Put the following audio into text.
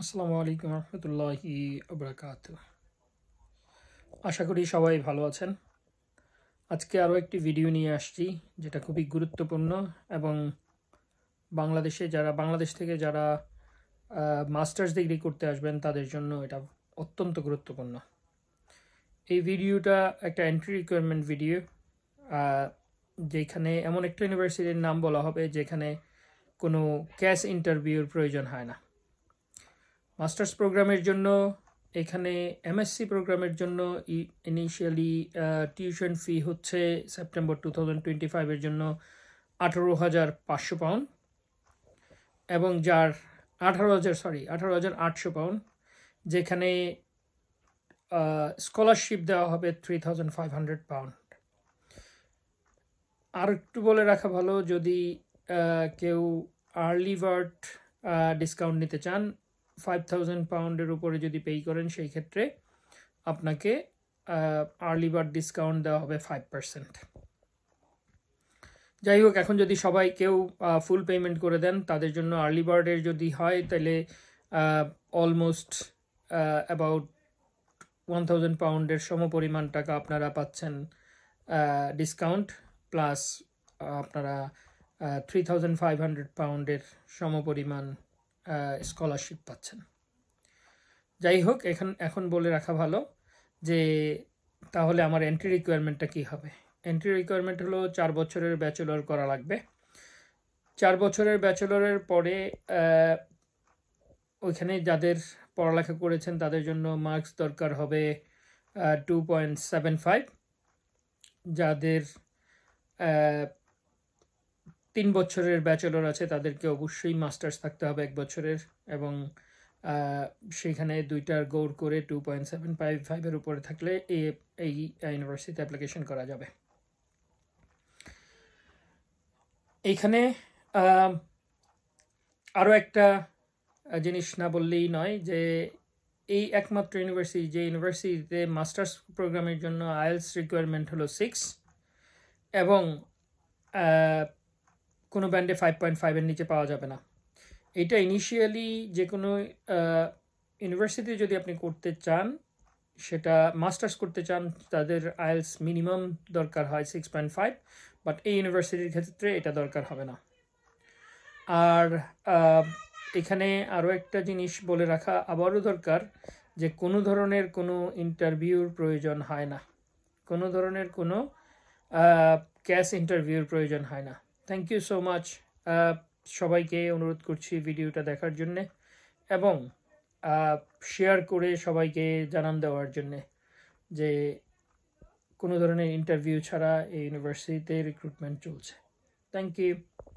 আসসালামু আলাইকুম রহমতুল্লাহি ওবরাকাতু। আশা করি সবাই ভালো আছেন। আজকে আরও একটি ভিডিও নিয়ে আসছি যেটা খুবই গুরুত্বপূর্ণ এবং বাংলাদেশ থেকে যারা মাস্টার্স ডিগ্রি করতে আসবেন তাদের জন্য এটা অত্যন্ত গুরুত্বপূর্ণ। এই ভিডিওটা একটা এন্ট্রি রিকোয়ারমেন্ট ভিডিও, যেখানে এমন একটা ইউনিভার্সিটির নাম বলা হবে যেখানে কোনো ক্যাশ ইন্টারভিউর প্রয়োজন হয় না। মাস্টার্স প্রোগ্রামের জন্য এখানে এমএসসি প্রোগ্রামের জন্য ইনিশিয়ালি টিউশন ফি হচ্ছে সেপ্টেম্বর 2025 জন্য 18,500 পাউন্ড এবং যার 18,800 পাউন্ড, যেখানে স্কলারশিপ দেওয়া হবে 3,500 পাউন্ড। আর একটু বলে রাখা ভালো, যদি কেউ আর্লি বার্ড ডিসকাউন্ট নিতে চান 5,000 পাউন্ডের উপরে যদি পে করেন, সেই ক্ষেত্রে আপনাকে আর্লি বার্ড ডিসকাউন্ট দেওয়া হবে 5%। যাই হোক, এখন যদি সবাই কেউ ফুল পেমেন্ট করে দেন, তাদের জন্য আর্লি বার্ডের যদি হয় তাহলে অলমোস্ট অ্যাবাউট 1,000 পাউন্ডের সমপরিমাণ টাকা আপনারা পাচ্ছেন ডিসকাউন্ট, প্লাস আপনারা 3,500 পাউন্ডের সমপরিমাণ স্কলারশিপ পাচ্ছেন। যাই হোক, এখন বলে রাখা ভালো যে তাহলে আমার এন্ট্রি রিকোয়ারমেন্টটা কী হবে। এন্ট্রি রিকোয়ারমেন্ট হলো 4 বছরের ব্যাচেলর করা লাগবে। 4 বছরের ব্যাচেলরের পরে ওইখানে যাদের পড়ালেখা করেছেন তাদের জন্য মার্কস দরকার হবে 2.75। যাদের 3 বছরের ব্যাচেলর আছে তাদেরকে অবশ্যই মাস্টার্স থাকতে হবে 1 বছরের, এবং সেখানে দুইটার গৌড় করে 2.755-এর উপরে থাকলে এই ইউনিভার্সিটিতে অ্যাপ্লিকেশন করা যাবে। এইখানে আরও একটা জিনিস না বললেই নয় যে এই একমাত্র ইউনিভার্সিটি যে ইউনিভার্সিটিতে মাস্টার্স প্রোগ্রামের জন্য আইএলস রিকোয়ারমেন্ট হলো 6 এবং কোনো ব্যান্ডে 5.5-এর নিচে পাওয়া যাবে না। এটা ইনিশিয়ালি যে কোনো ইউনিভার্সিটি যদি আপনি করতে চান, সেটা মাস্টার্স করতে চান, তাদের আইএলস মিনিমাম দরকার হয় 6.5, বাট এই ইউনিভার্সিটির ক্ষেত্রে এটা দরকার হবে না। আর এখানে আরও একটা জিনিস বলে রাখা আবারও দরকার যে কোনো ধরনের কোনো ইন্টারভিউর প্রয়োজন হয় না, কোনো ধরনের কোনো ক্যাশ ইন্টারভিউর প্রয়োজন হয় না। Thank you so much. সবাইকে অনুরোধ করছি ভিডিওটা দেখার জন্যে এবং শেয়ার করে সবাইকে জানান দেওয়ার জন্যে যে কোনো ধরনের ইন্টারভিউ ছাড়া এই ইউনিভার্সিটিতে রিক্রুটমেন্ট চলছে। Thank you.